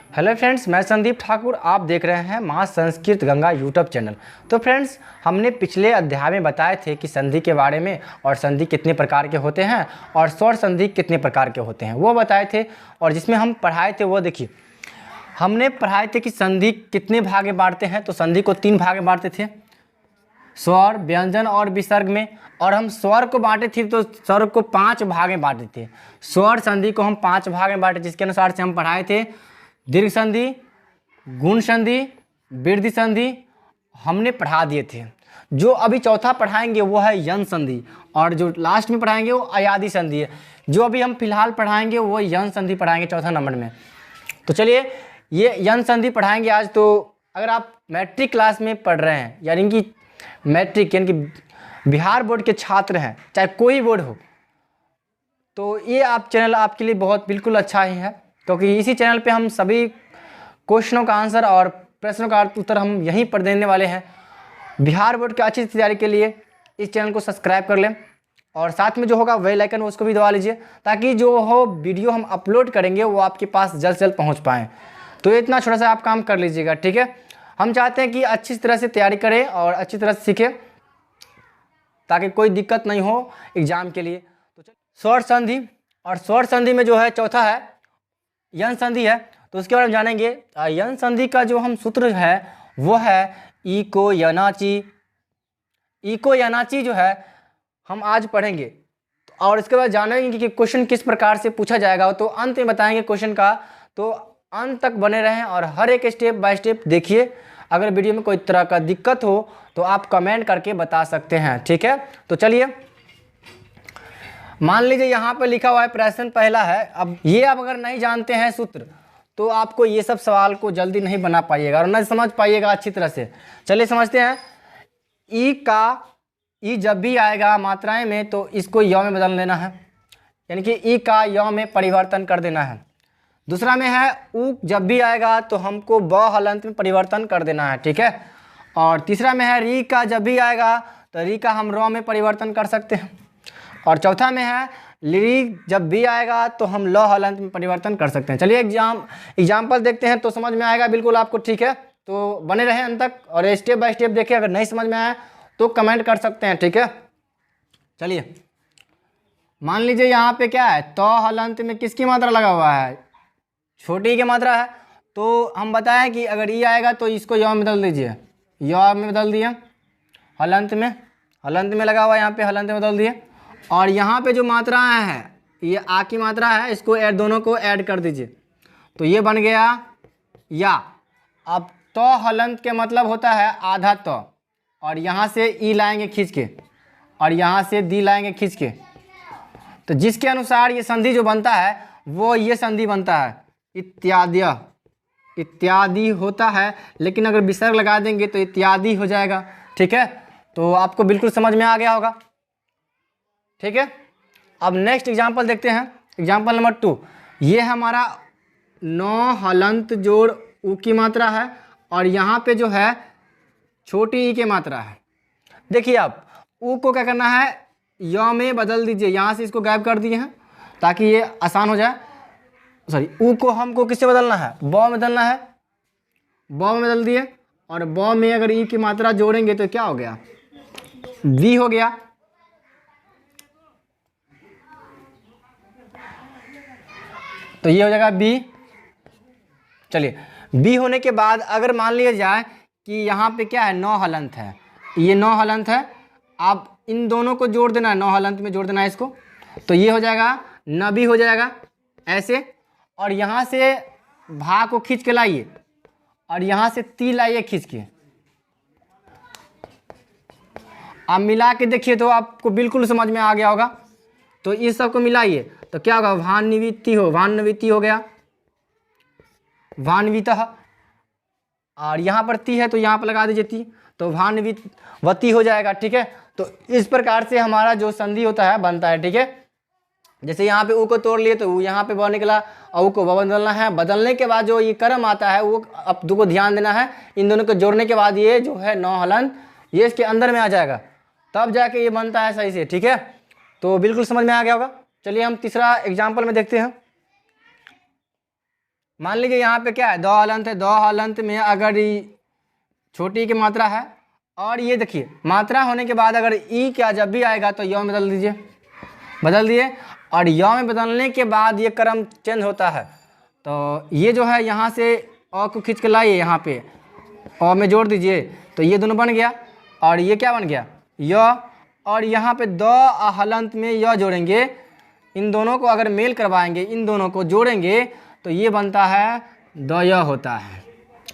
Hello friends, मैं संदीप ठाकुर। आप देख रहे हैं माँ संस्कृत गंगा यूट्यूब चैनल। तो फ्रेंड्स, हमने पिछले अध्याय में बताए थे कि संधि के बारे में और संधि कितने प्रकार के होते हैं और स्वर संधि कितने प्रकार के होते हैं वो बताए थे। और जिसमें हम पढ़ाए थे वो देखिए, हमने पढ़ाए थे कि संधि कितने भाग में बांटते हैं। तो संधि को 3 भाग में बांटते थे, स्वर, व्यंजन और विसर्ग में। और हम स्वर को बांटे थे तो स्वर को 5 भाग में बांटे थे। स्वर संधि को हम 5 भाग में बांटे, जिसके अनुसार से हम पढ़ाए थे दीर्घ संधि, गुण संधि, वृद्धि संधि हमने पढ़ा दिए थे। जो अभी चौथा पढ़ाएंगे वो है यन संधि, और जो लास्ट में पढ़ाएंगे वो अयादि संधि है। जो अभी हम फिलहाल पढ़ाएंगे वो यन संधि पढ़ाएंगे चौथा नंबर में। तो चलिए, ये यन संधि पढ़ाएंगे आज। तो अगर आप मैट्रिक क्लास में पढ़ रहे हैं, यानी कि मैट्रिक यानी कि बिहार बोर्ड के छात्र हैं, चाहे कोई बोर्ड हो, तो ये आप चैनल आपके लिए बहुत बिल्कुल अच्छा ही है, क्योंकि इसी चैनल पे हम सभी क्वेश्चनों का आंसर और प्रश्नों का उत्तर हम यहीं पर देने वाले हैं। बिहार बोर्ड की अच्छी तैयारी के लिए इस चैनल को सब्सक्राइब कर लें, और साथ में जो होगा बेल आइकन उसको भी दबा लीजिए, ताकि जो हो वीडियो हम अपलोड करेंगे वो आपके पास जल्द से जल्द पहुँच पाएँ। तो इतना छोटा सा आप काम कर लीजिएगा, ठीक है। हम चाहते हैं कि अच्छी तरह से तैयारी करें और अच्छी तरह से सीखें, ताकि कोई दिक्कत नहीं हो एग्ज़ाम के लिए। तो स्वर संधि, और स्वर संधि में जो है चौथा है यन संधि है। तो उसके बारे में जानेंगे। यन संधि का जो हम सूत्र है वो है इको यनाची। इको यनाची जो है हम आज पढ़ेंगे, और इसके बाद जानेंगे कि क्वेश्चन किस प्रकार से पूछा जाएगा। तो अंत में बताएंगे क्वेश्चन का, तो अंत तक बने रहें और हर एक स्टेप बाय स्टेप देखिए। अगर वीडियो में कोई तरह का दिक्कत हो तो आप कमेंट करके बता सकते हैं, ठीक है। तो चलिए, मान लीजिए यहाँ पे लिखा हुआ है प्रश्न पहला है। अब ये आप अगर नहीं जानते हैं सूत्र, तो आपको ये सब सवाल को जल्दी नहीं बना पाइएगा और न समझ पाइएगा अच्छी तरह से। चलिए समझते हैं। ई जब भी आएगा मात्राएं में तो इसको य में बदल देना है, यानी कि ई का य में परिवर्तन कर देना है। दूसरा में है ऊ जब भी आएगा तो हमको ब हलंत में परिवर्तन कर देना है, ठीक है। और तीसरा में है री का जब भी आएगा तो री का हम र में परिवर्तन कर सकते हैं। और चौथा में है ली जब भी आएगा तो हम ल हलंत में परिवर्तन कर सकते हैं। चलिए एग्जाम्पल देखते हैं तो समझ में आएगा बिल्कुल आपको, ठीक है। तो बने रहें अंत तक और स्टेप बाय स्टेप देखिए। अगर नहीं समझ में आया तो कमेंट कर सकते हैं, ठीक है। चलिए, मान लीजिए यहाँ पे क्या है, तो हलंत में किसकी मात्रा लगा हुआ है, छोटी की मात्रा है। तो हम बताएं कि अगर ई आएगा तो इसको य में बदल दीजिए, य में बदल दिए, हलंत में लगा हुआ है, यहाँ पे हलंत में बदल दिए। और यहाँ पे जो मात्राएं हैं, ये आ की मात्रा है, इसको दोनों को ऐड कर दीजिए, तो ये बन गया या। अब तो हलंत के मतलब होता है आधा तो, और यहाँ से ई लाएंगे खींच के, और यहाँ से दी लाएंगे खींच के। तो जिसके अनुसार ये संधि जो बनता है वो ये संधि बनता है इत्यादि होता है, लेकिन अगर विसर्ग लगा देंगे तो इत्यादि हो जाएगा, ठीक है। तो आपको बिल्कुल समझ में आ गया होगा, ठीक है। अब नेक्स्ट एग्जाम्पल देखते हैं। एग्जाम्पल नंबर 2, ये हमारा 9 हलंत जोड़ ऊ की मात्रा है, और यहाँ पे जो है छोटी ई की मात्रा है। देखिए, आप ऊ को क्या करना है, य में बदल दीजिए। यहाँ से इसको गायब कर दिए हैं ताकि ये आसान हो जाए। सॉरी, ऊ को हमको किससे बदलना है, ब में बदलना है। ब में बदल दिए, और ब में अगर ई की मात्रा जोड़ेंगे तो क्या हो गया, वी हो गया। तो ये हो जाएगा बी। चलिए, बी होने के बाद अगर मान लिया जाए कि यहाँ पे क्या है, 9 हलंत है, ये 9 हलंत है। आप इन दोनों को जोड़ देना है, 9 हलंत में जोड़ देना है इसको, तो ये हो जाएगा नबी हो जाएगा ऐसे। और यहाँ से भा को खींच के लाइए, और यहाँ से ती लाइए खींच के। आप मिला के देखिए तो आपको बिल्कुल समझ में आ गया होगा। तो इस सब को मिलाइए तो क्या होगा, भान्विति हो गया, भान्वितः। और यहाँ पर ती है तो यहाँ पर लगा दीजिए ती, तो भान्वितवती हो जाएगा, ठीक है। तो इस प्रकार से हमारा जो संधि होता है बनता है, ठीक है। जैसे यहाँ पे ऊ को तोड़ लिए तो ऊ यहाँ पे ब निकला, और ऊ को ब बदलना है। बदलने के बाद जो ये कर्म आता है वो अब दो को ध्यान देना है। इन दोनों को जोड़ने के बाद ये जो है 9 हलंत ये इसके अंदर में आ जाएगा, तब जाके ये बनता है सही से, ठीक है। तो बिल्कुल समझ में आ गया होगा। चलिए हम तीसरा एग्जाम्पल में देखते हैं। मान लीजिए यहाँ पे क्या है, दो हलंत है, दो हलंत में अगर छोटी की मात्रा है और ये देखिए मात्रा होने के बाद अगर ई क्या जब भी आएगा तो यौ में बदल दीजिए, बदल दिए, और यौ में बदलने के बाद ये क्रम चेंज होता है। तो ये जो है यहाँ से अ को खींच के लाइए, यहाँ पे अ में जोड़ दीजिए, तो ये दोनों बन गया। और ये क्या बन गया, य, और यहाँ पे दो हलंत में य जोड़ेंगे, इन दोनों को अगर मेल करवाएंगे, इन दोनों को जोड़ेंगे तो ये बनता है द य होता है।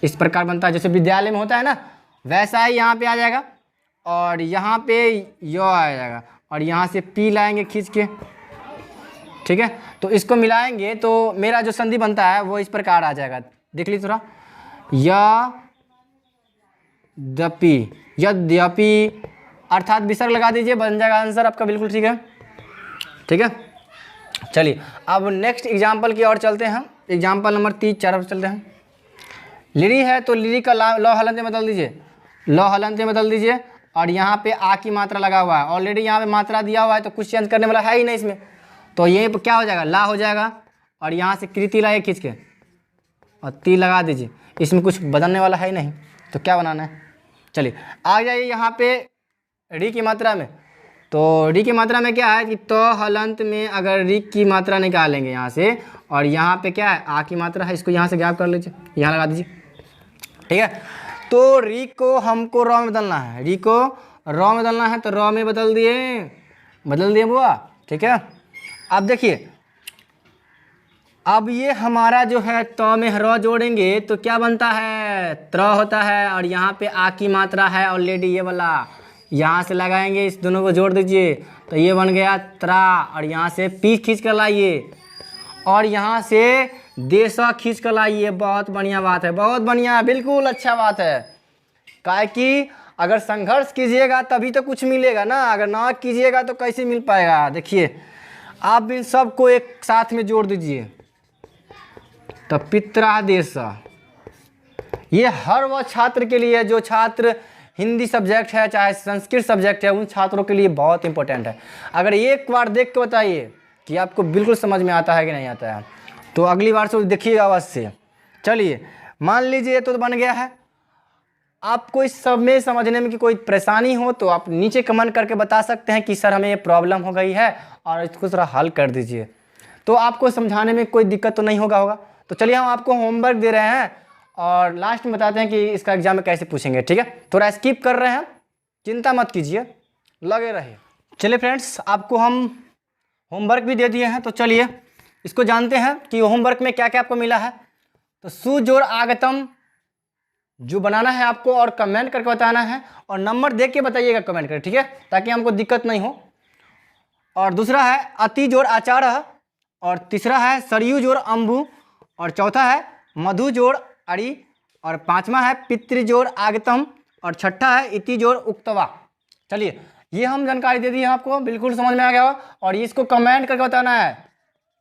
इस प्रकार बनता है, जैसे विद्यालय में होता है ना, वैसा ही यहाँ पे आ जाएगा और यहाँ पे य आ जाएगा और यहाँ से पी लाएंगे खींच के, ठीक है। तो इसको मिलाएंगे तो मेरा जो संधि बनता है वो इस प्रकार आ जाएगा, देख लीजिए थोड़ा, यद्यपि, यद्यपि अर्थात विसर्ग लगा दीजिए, बन जाएगा आंसर आपका बिल्कुल ठीक है, ठीक है। चलिए अब नेक्स्ट एग्जाम्पल की ओर चलते हैं, एग्जाम्पल नंबर 3-4 पर चलते हैं। लिरी है तो लिरी का लौ हलंत में बदल दीजिए, लौ हलंत में बदल दीजिए, और यहाँ पे आ की मात्रा लगा हुआ है, ऑलरेडी यहाँ पे मात्रा दिया हुआ है तो कुछ चेंज करने वाला है ही नहीं इसमें, तो ये क्या हो जाएगा, ला हो जाएगा, और यहाँ से कृति लाइए खींच के और ती लगा दीजिए, इसमें कुछ बदलने वाला है ही नहीं, तो क्या बनाना है। चलिए आ जाइए यहाँ पे री की मात्रा में, तो री की मात्रा में क्या है कि तो हलंत में अगर री की मात्रा निकालेंगे यहाँ से, और यहाँ पे क्या है आ की मात्रा है, इसको यहाँ से गैप कर लीजिए, यहाँ लगा दीजिए, ठीक है। तो री को हमको रॉ में बदलना है, री को रॉ में बदलना है, तो रॉ में बदल दिए बुआ, ठीक है। अब देखिए, अब ये हमारा जो है तो में रॉ जोड़ेंगे तो क्या बनता है, त्र होता है, और यहाँ पे आ की मात्रा है ऑलरेडी ये वाला, यहाँ से लगाएंगे, इस दोनों को जोड़ दीजिए तो ये बन गया त्रा, और यहाँ से पी खींच कर लाइए और यहाँ से देशा खींच कर लाइए। बहुत बढ़िया बात है, बहुत बढ़िया, बिल्कुल अच्छा बात है। काहे कि अगर संघर्ष कीजिएगा तभी तो कुछ मिलेगा ना, अगर ना कीजिएगा तो कैसे मिल पाएगा। देखिए आप इन सबको एक साथ में जोड़ दीजिए तो पित्रादेश, ये हर वह छात्र के लिए जो छात्र हिंदी सब्जेक्ट है चाहे संस्कृत सब्जेक्ट है, उन छात्रों के लिए बहुत इंपॉर्टेंट है। अगर एक बार देख के बताइए कि आपको बिल्कुल समझ में आता है कि नहीं आता है, तो अगली बार से देखिएगा अवश्य। चलिए मान लीजिए तो बन गया है। आपको इस सब में समझने में कि कोई परेशानी हो तो आप नीचे कमेंट करके बता सकते हैं कि सर हमें ये प्रॉब्लम हो गई है और इसको थोड़ा हल कर दीजिए, तो आपको समझाने में कोई दिक्कत तो नहीं होगा। तो चलिए हम आपको होमवर्क दे रहे हैं और लास्ट में बताते हैं कि इसका एग्जाम में कैसे पूछेंगे, ठीक है। थोड़ा स्किप कर रहे हैं, चिंता मत कीजिए, लगे रहिए। चलिए फ्रेंड्स, आपको हम होमवर्क भी दे दिए हैं, तो चलिए इसको जानते हैं कि होमवर्क में क्या क्या आपको मिला है। तो सु जोड़ आगतम जो बनाना है आपको और कमेंट करके बताना है, और नंबर देख के बताइएगा कमेंट करके, ठीक है, ताकि हमको दिक्कत नहीं हो। और दूसरा है अति जोड़ आचार्य, और तीसरा है सरयू जोड़ अम्बु, और चौथा है मधु जोड़ अरि, और पांचवा है पितृ जोड़ आगतम, और छठा है इति जोड़ उक्तवा। चलिए ये हम जानकारी दे दी है आपको, बिल्कुल समझ में आ गया हो। और इसको कमेंट करके बताना है,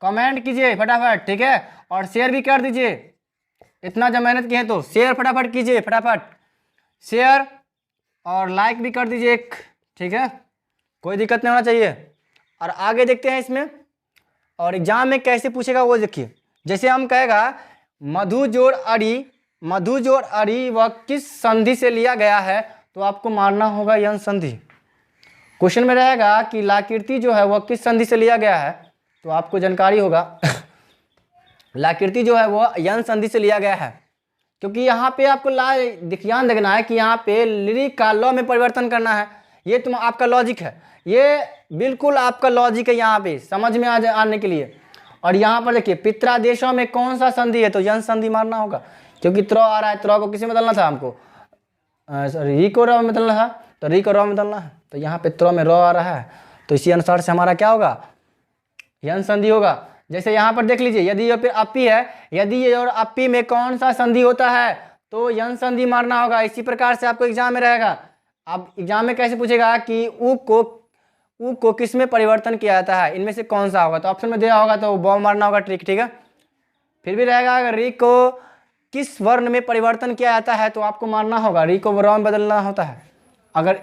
कमेंट कीजिए फटाफट, ठीक है, और शेयर भी कर दीजिए। इतना जब मेहनत की है तो शेयर फटाफट कीजिए, फटाफट शेयर और लाइक भी कर दीजिए एक, ठीक है, कोई दिक्कत नहीं होना चाहिए। और आगे देखते हैं इसमें और एग्जाम में कैसे पूछेगा वो देखिए। जैसे हम कहेगा मधु जोड़ अरि, मधु जोड़ अरि वह किस संधि से लिया गया है, तो आपको मारना होगा यन संधि। क्वेश्चन में रहेगा कि लाकीर्ति जो है वह किस संधि से लिया गया है, तो आपको जानकारी होगा लाकीर्ति जो है वो यन संधि से लिया गया है, क्योंकि यहाँ पे आपको ध्यान देखना है कि यहाँ पे लिरिक का लॉ में परिवर्तन करना है। ये तुम आपका लॉजिक है, ये बिल्कुल आपका लॉजिक है यहाँ पे समझ में आने के लिए। और यहाँ पर देखिए पित्रादेशों में कौन सा संधि है, तो यन संधि मारना होगा, क्योंकि त्र आ रहा है, त्र को किसी में बदलना था हमको, री को र में बदलना था, तो री को र में बदलना है, तो यहाँ पे त्र में र आ रहा है, तो इसी अनुसार से हमारा क्या होगा, यन संधि होगा। जैसे यहाँ पर देख लीजिए यदि ये फिर अपी है, यदि ये और अपी में कौन सा संधि होता है, तो यन संधि मारना होगा। इसी प्रकार से आपको एग्जाम में रहेगा। अब एग्जाम में कैसे पूछेगा कि उ को किस में परिवर्तन किया जाता है, इनमें से कौन सा होगा, तो ऑप्शन में दिया होगा तो ब मारना होगा ट्रिक, ठीक है। फिर भी रहेगा अगर री को किस वर्ण में परिवर्तन किया जाता है, तो आपको मारना होगा री को र में बदलना होता है। अगर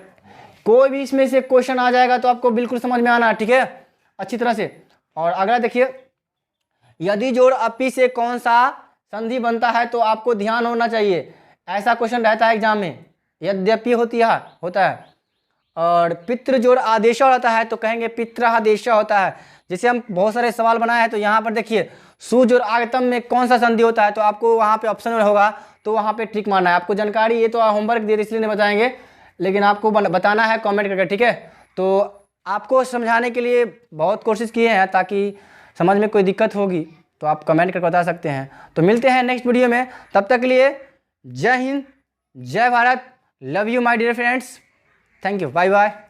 कोई भी इसमें से क्वेश्चन आ जाएगा तो आपको बिल्कुल समझ में आना है, ठीक है, अच्छी तरह से। और अगला देखिए यदि जोड़ अपी से कौन सा संधि बनता है, तो आपको ध्यान होना चाहिए, ऐसा क्वेश्चन रहता है एग्जाम में, यद्यपि होता है। और पितृ जोड़ आदेश रहता है तो कहेंगे पित्रादेश होता है। जैसे हम बहुत सारे सवाल बनाए हैं, तो यहाँ पर देखिए सु जोड़ आगतम में कौन सा संधि होता है, तो आपको वहाँ पे ऑप्शन में होगा, तो वहाँ पे टिक मारना है। आपको जानकारी, ये तो होमवर्क दे इसलिए नहीं बताएंगे, लेकिन आपको बताना है कमेंट करके, ठीक है। तो आपको समझाने के लिए बहुत कोशिश किए हैं, ताकि समझ में कोई दिक्कत होगी तो आप कमेंट करके बता सकते हैं। तो मिलते हैं नेक्स्ट वीडियो में, तब तक के लिए जय हिंद, जय Bharat, love you my dear friends, thank you, bye bye.